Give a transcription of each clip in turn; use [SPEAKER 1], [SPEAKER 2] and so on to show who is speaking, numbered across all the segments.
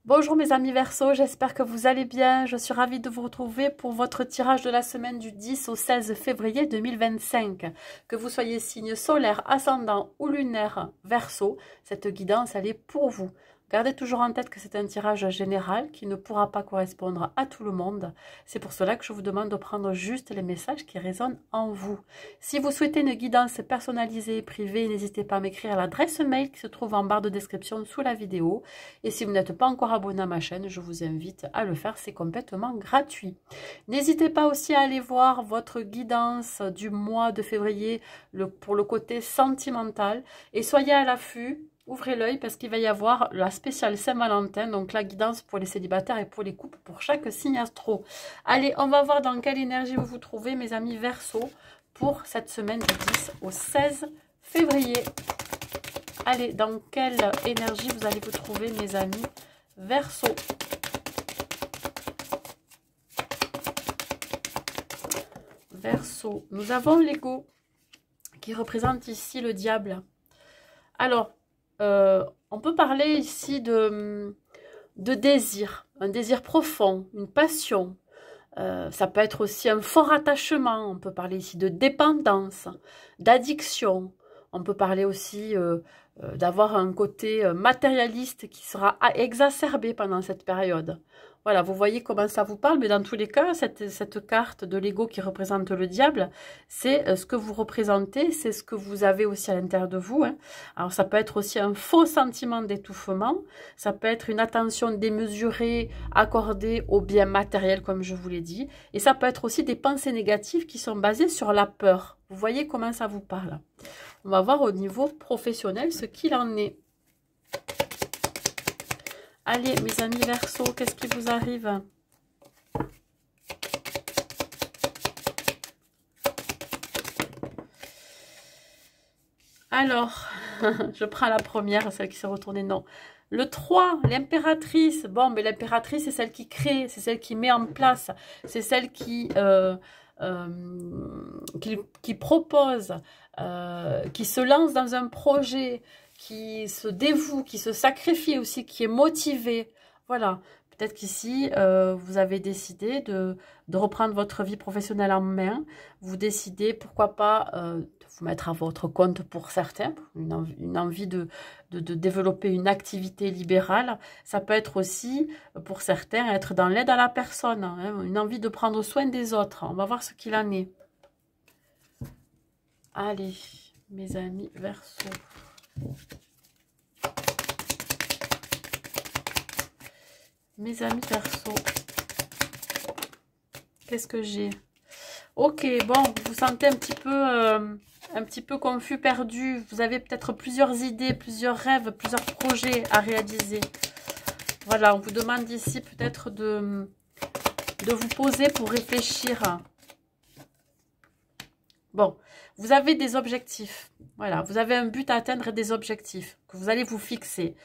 [SPEAKER 1] Bonjour mes amis Verseau, j'espère que vous allez bien. Je suis ravie de vous retrouver pour votre tirage de la semaine du 10 au 16 février 2025. Que vous soyez signe solaire, ascendant ou lunaire Verseau, cette guidance elle est pour vous. Gardez toujours en tête que c'est un tirage général qui ne pourra pas correspondre à tout le monde. C'est pour cela que je vous demande de prendre juste les messages qui résonnent en vous. Si vous souhaitez une guidance personnalisée et privée, n'hésitez pas à m'écrire à l'adresse mail qui se trouve en barre de description sous la vidéo. Et si vous n'êtes pas encore abonné à ma chaîne, je vous invite à le faire, c'est complètement gratuit. N'hésitez pas aussi à aller voir votre guidance du mois de février pour le côté sentimental. Et soyez à l'affût. Ouvrez l'œil parce qu'il va y avoir la spéciale Saint-Valentin, donc la guidance pour les célibataires et pour les couples, pour chaque signe astro. Allez, on va voir dans quelle énergie vous vous trouvez, mes amis Verseau, pour cette semaine du 10 au 16 février. Allez, dans quelle énergie vous allez vous trouver, mes amis Verseau? Verseau, nous avons l'ego qui représente ici le diable. Alors, on peut parler ici de désir, un désir profond, une passion. Ça peut être aussi un fort attachement. On peut parler ici de dépendance, d'addiction. On peut parler aussi d'avoir un côté matérialiste qui sera exacerbé pendant cette période. Voilà, vous voyez comment ça vous parle, mais dans tous les cas, cette carte de l'ego qui représente le diable, c'est ce que vous représentez, c'est ce que vous avez aussi à l'intérieur de vous. Hein. Alors, ça peut être aussi un faux sentiment d'étouffement, ça peut être une attention démesurée accordée au bien matériel, comme je vous l'ai dit, et ça peut être aussi des pensées négatives qui sont basées sur la peur. Vous voyez comment ça vous parle. On va voir au niveau professionnel ce qu'il en est. Allez, mes amis Verseau, qu'est-ce qui vous arrive? Alors, je prends la première, celle qui s'est retournée, non. Le 3, l'impératrice. Bon, mais l'impératrice, c'est celle qui crée, c'est celle qui met en place, c'est celle qui propose, qui se lance dans un projet, qui se dévoue, qui se sacrifie aussi, qui est motivé. Voilà, peut-être qu'ici, vous avez décidé de reprendre votre vie professionnelle en main. Vous décidez, pourquoi pas, de vous mettre à votre compte pour certains, une envie de développer une activité libérale. Ça peut être aussi, pour certains, être dans l'aide à la personne, hein, une envie de prendre soin des autres. On va voir ce qu'il en est. Allez, mes amis Verseau. Mes amis Verseau. Qu'est-ce que j'ai? Ok, bon, vous vous sentez un petit peu confus, perdu. Vous avez peut-être plusieurs idées, plusieurs rêves, plusieurs projets à réaliser. Voilà, on vous demande ici peut-être de vous poser pour réfléchir. Bon, vous avez des objectifs. Voilà, vous avez un but à atteindre et des objectifs que vous allez vous fixer.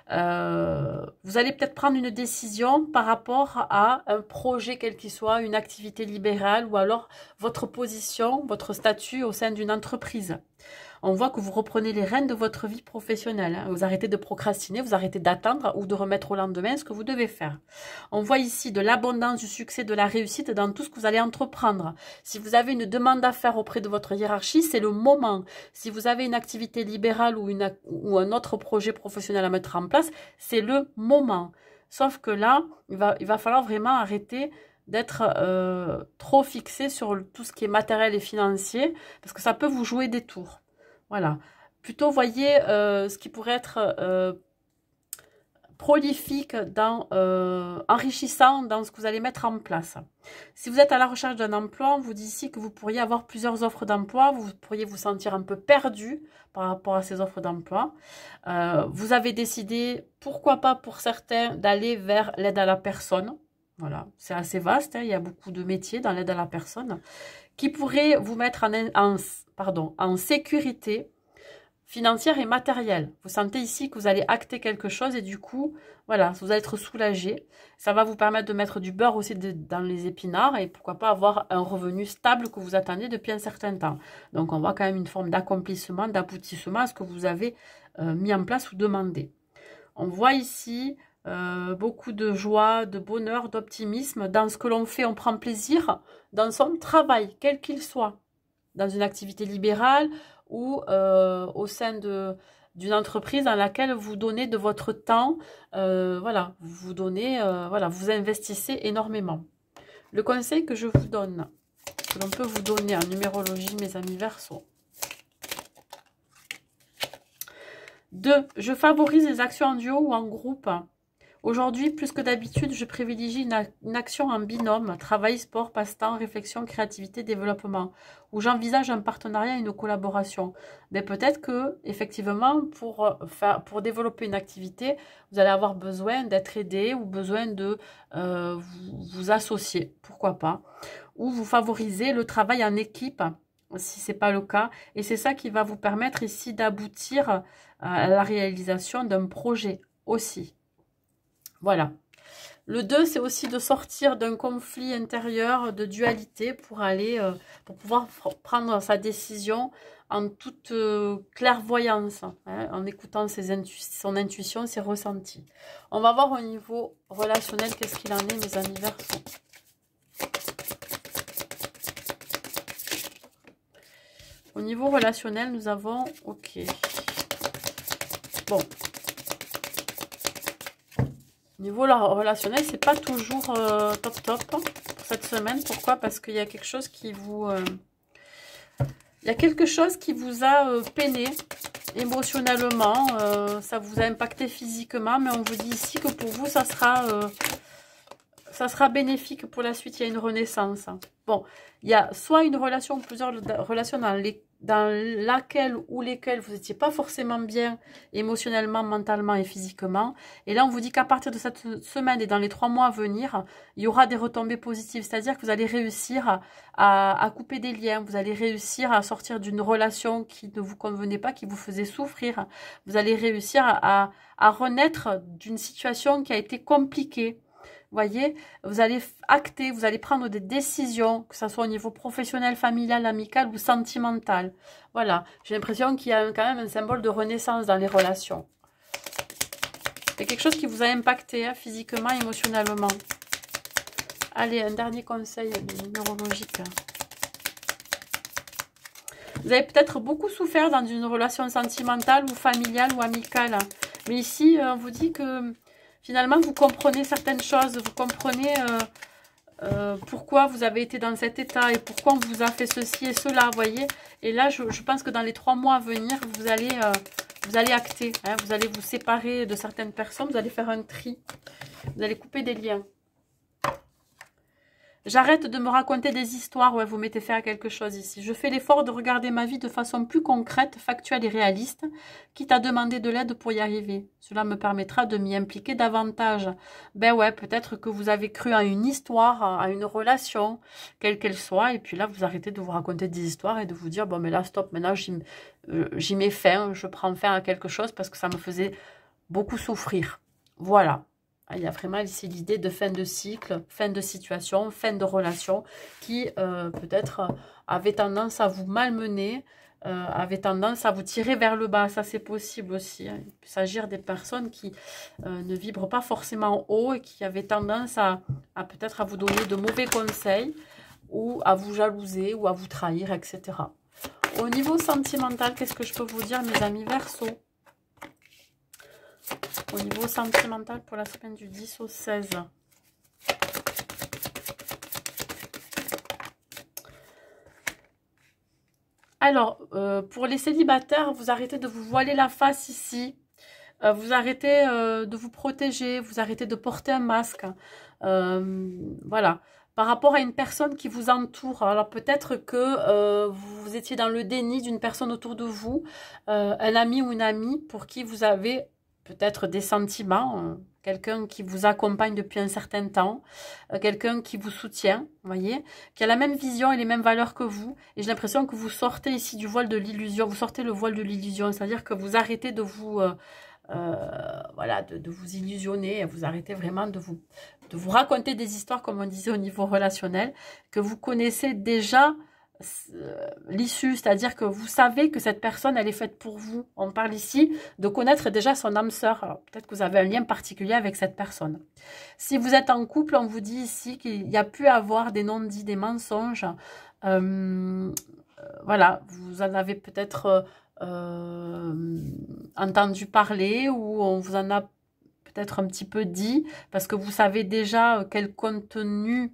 [SPEAKER 1] Vous allez peut-être prendre une décision par rapport à un projet quel qu'il soit, une activité libérale ou alors votre position, votre statut au sein d'une entreprise. On voit que vous reprenez les rênes de votre vie professionnelle. Hein. Vous arrêtez de procrastiner, vous arrêtez d'attendre ou de remettre au lendemain ce que vous devez faire. On voit ici de l'abondance, du succès, de la réussite dans tout ce que vous allez entreprendre. Si vous avez une demande à faire auprès de votre hiérarchie, c'est le moment. Si vous avez une activité libérale ou un autre projet professionnel à mettre en place, c'est le moment. Sauf que là, il va falloir vraiment arrêter d'être trop fixé sur tout ce qui est matériel et financier, parce que ça peut vous jouer des tours. Voilà. Plutôt, voyez ce qui pourrait être prolifique, enrichissant dans ce que vous allez mettre en place. Si vous êtes à la recherche d'un emploi, on vous dit ici que vous pourriez avoir plusieurs offres d'emploi, vous pourriez vous sentir un peu perdu par rapport à ces offres d'emploi. Vous avez décidé, pourquoi pas pour certains, d'aller vers l'aide à la personne. Voilà, c'est assez vaste, hein, il y a beaucoup de métiers dans l'aide à la personne qui pourraient vous mettre en sécurité financière et matérielle. Vous sentez ici que vous allez acter quelque chose et du coup, voilà, vous allez être soulagé. Ça va vous permettre de mettre du beurre aussi dans les épinards et pourquoi pas avoir un revenu stable que vous attendez depuis un certain temps. Donc, on voit quand même une forme d'accomplissement, d'aboutissement à ce que vous avez mis en place ou demandé. On voit ici beaucoup de joie, de bonheur, d'optimisme. Dans ce que l'on fait, on prend plaisir dans son travail, quel qu'il soit. Dans une activité libérale ou au sein d'une entreprise dans laquelle vous donnez de votre temps. Voilà, vous donnez, voilà, vous investissez énormément. Le conseil que je vous donne, que l'on peut vous donner en numérologie, mes amis Verseaux. 2. Je favorise les actions en duo ou en groupe. Aujourd'hui, plus que d'habitude, je privilégie une action en binôme, travail, sport, passe-temps, réflexion, créativité, développement, où j'envisage un partenariat et une collaboration. Mais peut-être que, effectivement, pour développer une activité, vous allez avoir besoin d'être aidé ou besoin de vous associer, pourquoi pas, ou vous favoriser le travail en équipe, si ce n'est pas le cas. Et c'est ça qui va vous permettre ici d'aboutir à la réalisation d'un projet aussi. Voilà. Le 2, c'est aussi de sortir d'un conflit intérieur, de dualité, pour aller, pour pouvoir prendre sa décision en toute clairvoyance, hein, en écoutant son intuition, ses ressentis. On va voir au niveau relationnel qu'est-ce qu'il en est, mes amis Verseaux. Au niveau relationnel, nous avons... Ok. Bon. Niveau relationnel, c'est pas toujours top pour cette semaine. Pourquoi? Parce qu'il y a quelque chose qui vous... il y a quelque chose qui vous a peiné émotionnellement. Ça vous a impacté physiquement. Mais on vous dit ici que pour vous, ça sera bénéfique pour la suite. Il y a une renaissance. Bon, il y a soit une relation ou plusieurs relations dans laquelle ou lesquelles vous n'étiez pas forcément bien émotionnellement, mentalement et physiquement. Et là, on vous dit qu'à partir de cette semaine et dans les 3 mois à venir, il y aura des retombées positives. C'est-à-dire que vous allez réussir à couper des liens. Vous allez réussir à sortir d'une relation qui ne vous convenait pas, qui vous faisait souffrir. Vous allez réussir à renaître d'une situation qui a été compliquée. Voyez, vous allez acter, vous allez prendre des décisions, que ce soit au niveau professionnel, familial, amical ou sentimental. Voilà, j'ai l'impression qu'il y a quand même un symbole de renaissance dans les relations. C'est quelque chose qui vous a impacté hein, physiquement, émotionnellement. Allez, un dernier conseil numérologique. Vous avez peut-être beaucoup souffert dans une relation sentimentale ou familiale ou amicale. Mais ici, on vous dit que... Finalement, vous comprenez certaines choses, vous comprenez pourquoi vous avez été dans cet état et pourquoi on vous a fait ceci et cela, vous voyez. Et là, je pense que dans les 3 mois à venir, vous allez acter, hein, vous allez vous séparer de certaines personnes, vous allez faire un tri, vous allez couper des liens. J'arrête de me raconter des histoires, ouais, vous mettez fin à quelque chose ici. Je fais l'effort de regarder ma vie de façon plus concrète, factuelle et réaliste, quitte à demander de l'aide pour y arriver. Cela me permettra de m'y impliquer davantage. Ben ouais, peut-être que vous avez cru à une histoire, à une relation, quelle qu'elle soit, et puis là, vous arrêtez de vous raconter des histoires et de vous dire, bon, mais là, stop, maintenant, j'y mets fin, je prends fin à quelque chose parce que ça me faisait beaucoup souffrir. Voilà. Il y a vraiment ici l'idée de fin de cycle, fin de situation, fin de relation qui peut-être avait tendance à vous malmener, avait tendance à vous tirer vers le bas. Ça, c'est possible aussi. Hein. Il peut s'agir des personnes qui ne vibrent pas forcément haut et qui avaient tendance à peut-être à vous donner de mauvais conseils ou à vous jalouser ou à vous trahir, etc. Au niveau sentimental, qu'est-ce que je peux vous dire, mes amis Verseaux? Au niveau sentimental pour la semaine du 10 au 16. Alors, pour les célibataires, vous arrêtez de vous voiler la face ici. Vous arrêtez de vous protéger. Vous arrêtez de porter un masque. Voilà. Par rapport à une personne qui vous entoure. Alors, peut-être que vous étiez dans le déni d'une personne autour de vous. Un ami ou une amie pour qui vous avez... peut-être des sentiments, quelqu'un qui vous accompagne depuis un certain temps, quelqu'un qui vous soutient, vous voyez, qui a la même vision et les mêmes valeurs que vous. Et j'ai l'impression que vous sortez ici du voile de l'illusion, vous sortez le voile de l'illusion, c'est-à-dire que vous arrêtez de vous, voilà, de vous illusionner, vous arrêtez vraiment de vous raconter des histoires, comme on disait au niveau relationnel, que vous connaissez déjà l'issue, c'est-à-dire que vous savez que cette personne, elle est faite pour vous. On parle ici de connaître déjà son âme sœur. Alors, peut-être que vous avez un lien particulier avec cette personne. Si vous êtes en couple, on vous dit ici qu'il y a pu avoir des non-dits, des mensonges. Voilà, vous en avez peut-être entendu parler ou on vous en a peut-être un petit peu dit parce que vous savez déjà quel contenu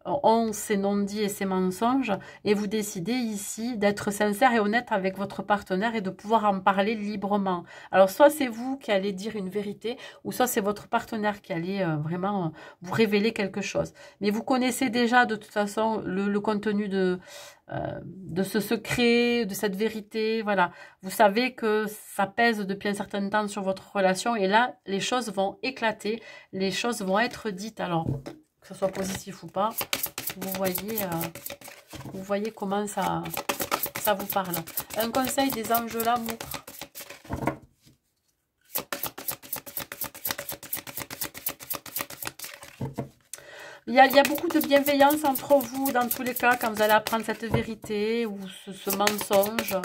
[SPEAKER 1] ont ces non-dits et ces mensonges et vous décidez ici d'être sincère et honnête avec votre partenaire et de pouvoir en parler librement. Alors soit c'est vous qui allez dire une vérité ou soit c'est votre partenaire qui allait vraiment vous révéler quelque chose. Mais vous connaissez déjà de toute façon le contenu de ce secret, de cette vérité, voilà. Vous savez que ça pèse depuis un certain temps sur votre relation et là, les choses vont éclater, les choses vont être dites. Alors, que ce soit positif ou pas, vous voyez comment ça vous parle. Un conseil des anges de l'amour. Il y a beaucoup de bienveillance entre vous, dans tous les cas, quand vous allez apprendre cette vérité ou ce mensonge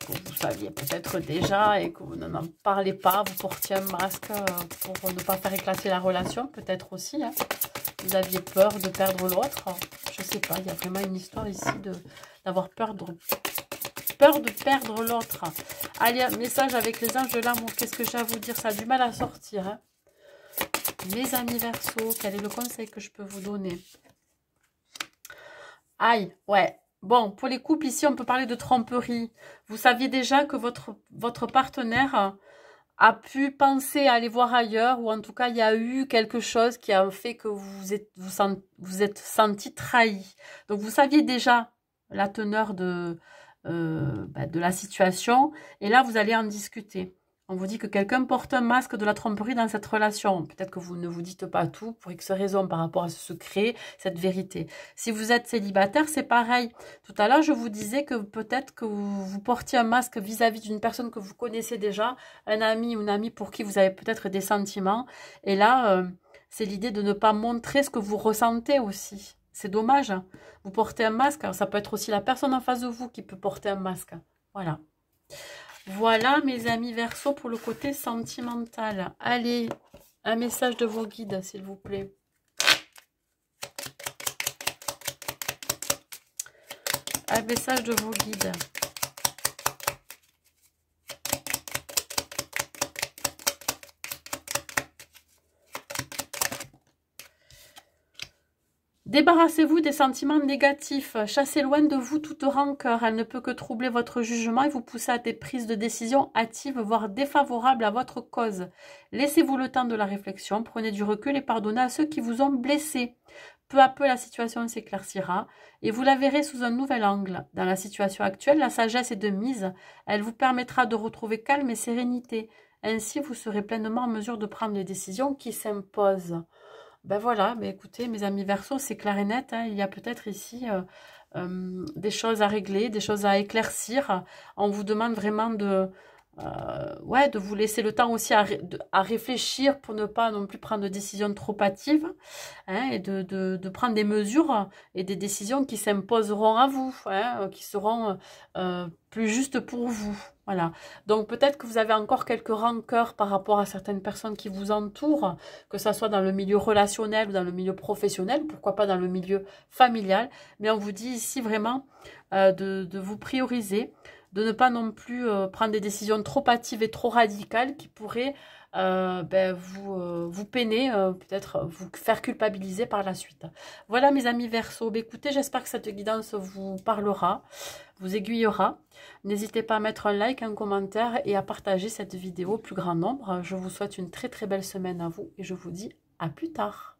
[SPEAKER 1] que vous saviez peut-être déjà et que vous n'en parlez pas. Vous portiez un masque pour ne pas faire éclater la relation, peut-être aussi. Hein. Vous aviez peur de perdre l'autre. Je sais pas, il y a vraiment une histoire ici d'avoir peur de perdre l'autre. Allez, message avec les anges de l'amour. Qu'est-ce que j'ai à vous dire? Ça a du mal à sortir. Hein. Mes amis Verseaux, quel est le conseil que je peux vous donner? Aïe, ouais. Bon, pour les couples, ici, on peut parler de tromperie. Vous saviez déjà que votre partenaire a pu penser à aller voir ailleurs, ou en tout cas, il y a eu quelque chose qui a fait que vous êtes senti trahi. Donc, vous saviez déjà la teneur de la situation, et là, vous allez en discuter. On vous dit que quelqu'un porte un masque de la tromperie dans cette relation. Peut-être que vous ne vous dites pas tout pour X raison par rapport à ce secret, cette vérité. Si vous êtes célibataire, c'est pareil. Tout à l'heure, je vous disais que peut-être que vous portiez un masque vis-à-vis d'une personne que vous connaissez déjà, un ami ou une amie pour qui vous avez peut-être des sentiments. Et là, c'est l'idée de ne pas montrer ce que vous ressentez aussi. C'est dommage. Hein. Vous portez un masque. Alors, ça peut être aussi la personne en face de vous qui peut porter un masque. Voilà. Voilà mes amis Verseaux pour le côté sentimental. Allez, un message de vos guides s'il vous plaît. Un message de vos guides. Débarrassez-vous des sentiments négatifs, chassez loin de vous toute rancœur, elle ne peut que troubler votre jugement et vous pousser à des prises de décision hâtives, voire défavorables à votre cause. Laissez-vous le temps de la réflexion, prenez du recul et pardonnez à ceux qui vous ont blessé. Peu à peu, la situation s'éclaircira et vous la verrez sous un nouvel angle. Dans la situation actuelle, la sagesse est de mise, elle vous permettra de retrouver calme et sérénité. Ainsi, vous serez pleinement en mesure de prendre les décisions qui s'imposent. Ben voilà, mais écoutez, mes amis Verseaux, c'est clair et net. Hein, il y a peut-être ici des choses à régler, des choses à éclaircir. On vous demande vraiment de vous laisser le temps aussi à réfléchir pour ne pas non plus prendre de décisions trop hâtives hein, et de prendre des mesures et des décisions qui s'imposeront à vous, hein, qui seront plus justes pour vous. Voilà. Donc peut-être que vous avez encore quelques rancœurs par rapport à certaines personnes qui vous entourent, que ce soit dans le milieu relationnel ou dans le milieu professionnel, pourquoi pas dans le milieu familial. Mais on vous dit ici vraiment de vous prioriser, de ne pas non plus prendre des décisions trop hâtives et trop radicales qui pourraient vous peiner, peut-être vous faire culpabiliser par la suite. Voilà mes amis Verseaux. Écoutez, j'espère que cette guidance vous parlera, vous aiguillera. N'hésitez pas à mettre un like, un commentaire et à partager cette vidéo au plus grand nombre. Je vous souhaite une très très belle semaine à vous et je vous dis à plus tard.